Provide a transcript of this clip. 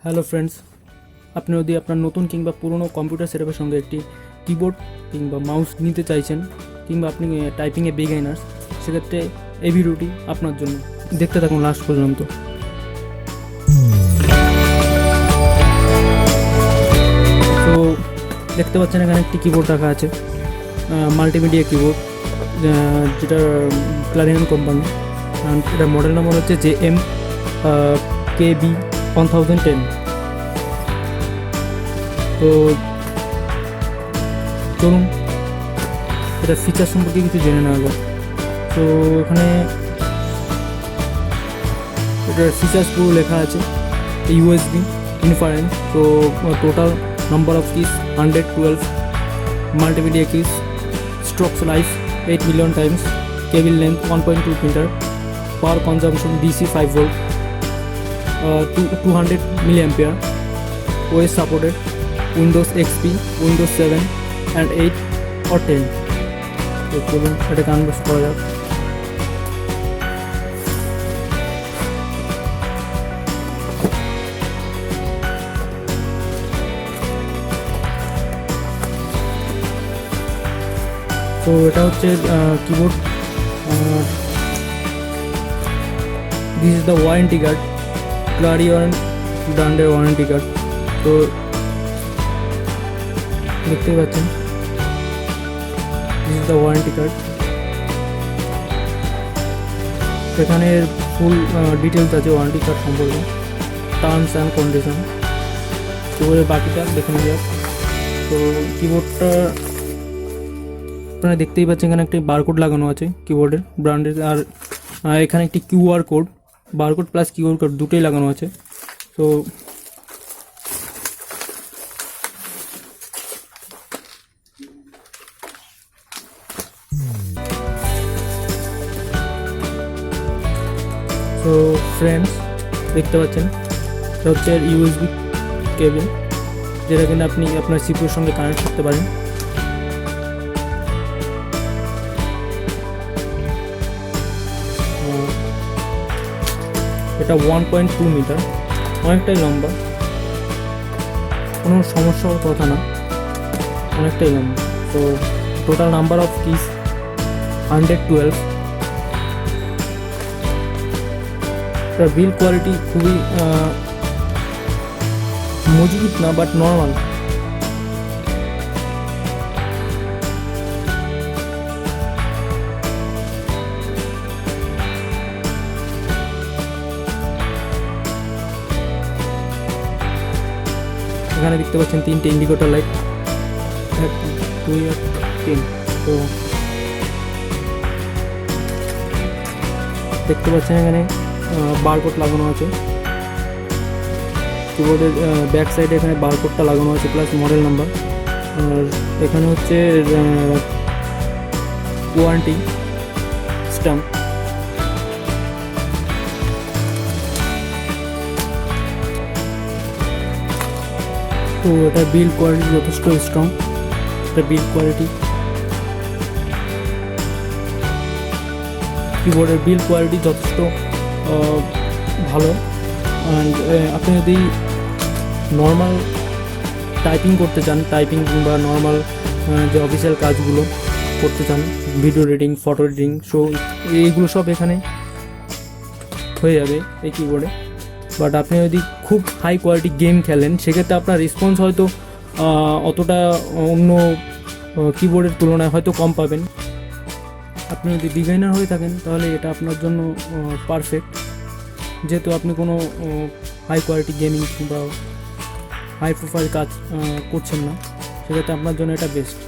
Hello friends, আপনি যদি আপনার নতুন কিংবা পুরনো কম্পিউটার সেটআপের সঙ্গে একটি কিবোর্ড কিংবা মাউস নিতে চাইছেন, কিংবা আপনি টাইপিংয়ে বিগিনার্স, সেক্ষেত্রে এই ভিডিওটি আপনার জন্য। দেখতে থাকুন লাস্ট পর্যন্ত। তো দেখতে পাচ্ছেন এখানে একটি কিবোর্ড রাখা আছে, মাল্টিমিডিয়া কিবোর্ড, যেটা ক্লারিয়ন কোম্পানি। এটার মডেল নাম্বার হচ্ছে JM KB1010। তো চলুন এটা ফিচার সম্পর্কে কিছু জেনে নেওয়া যাক। তো এখানে এটার ফিচার্সগুলো লেখা আছে। USB ইনফারেন্স, তো total number of keys 112, multimedia keys, strokes life 8 million times, cable length 1.2 metre, power consumption DC 5 volt, 200 milliampere, OS supported Windows XP, Windows 7 and 8 or 10। তো চলুন এটাকে আনবক্স করা যাক। তো এটা হচ্ছে keyboard. This is the warranty card, Clarion ব্র্যান্ডের warranty card. তো দেখতেই পাচ্ছেন, this is the warranty card. এখানে ফুল ডিটেলস আছে ওয়ারেন্টি কার্ড সম্পর্কে, টার্মস অ্যান্ড কন্ডিশন। তো বাকিটা দেখে নেওয়া যাক। তো কিবোর্ডটা আপনারা দেখতেই পাচ্ছেন, এখানে একটি বারকোড লাগানো আছে কিবোর্ডের ব্র্যান্ডের, আর এখানে একটি QR code, barcode plus QR code দুটোই লাগানো আছে। তো ফ্রেন্ডস দেখতে পাচ্ছেন, এটা হচ্ছে USB কেবল, যেটা কিনা আপনি আপনার সিপিইউর সঙ্গে কানেক্ট করতে পারেন। এটা 1.2 মিটার, অনেকটাই লম্বা, কোনো সমস্যার কথা না, অনেকটাই লম্বা। তো টোটাল নাম্বার অফ কিস 112। এটার বিল্ড কোয়ালিটি খুবই মজবুত না, বাট নর্মাল। এখানে দেখতে পাচ্ছেন 3টে ইন্ডিকেটর লাইট, 1 2 আর 3। তো দেখতে পাচ্ছেন এখানে বারকোড লাগানো আছে কিবোর্ডের ব্যাক সাইডে, এখানে বারকোডটা লাগানো আছে প্লাস মডেল নাম্বার। আর এখানে হচ্ছে ওয়ারেন্টি স্ট্যাম্প। তো এটা বিল্ড কোয়ালিটি যথেষ্ট স্ট্রং, এটা বিল্ড কোয়ালিটি, কিবোর্ডের বিল্ড কোয়ালিটি যথেষ্ট ভালো। অ্যান্ড আপনি যদি নর্মাল টাইপিং করতে চান, টাইপিং কিংবা নর্মাল যে অফিসিয়াল কাজগুলো করতে চান, video editing, photo editing, so এইগুলো সব এখানে হয়ে যাবে এই কিবোর্ডে। বাট আপনি যদি খুব হাই কোয়ালিটি গেম খেলেন, সেক্ষেত্রে আপনার রেসপন্স হয়তো অতটা অন্য কিবোর্ডের তুলনায় হয়তো কম পাবেন। আপনি যদি বিগিনার হয়ে থাকেন তাহলে এটা আপনার জন্য পারফেক্ট, যেহেতু আপনি কোনো হাই কোয়ালিটি গেমিং কিংবা হাই প্রোফাইল কাজ করছেন না, সেক্ষেত্রে আপনার জন্য এটা বেস্ট।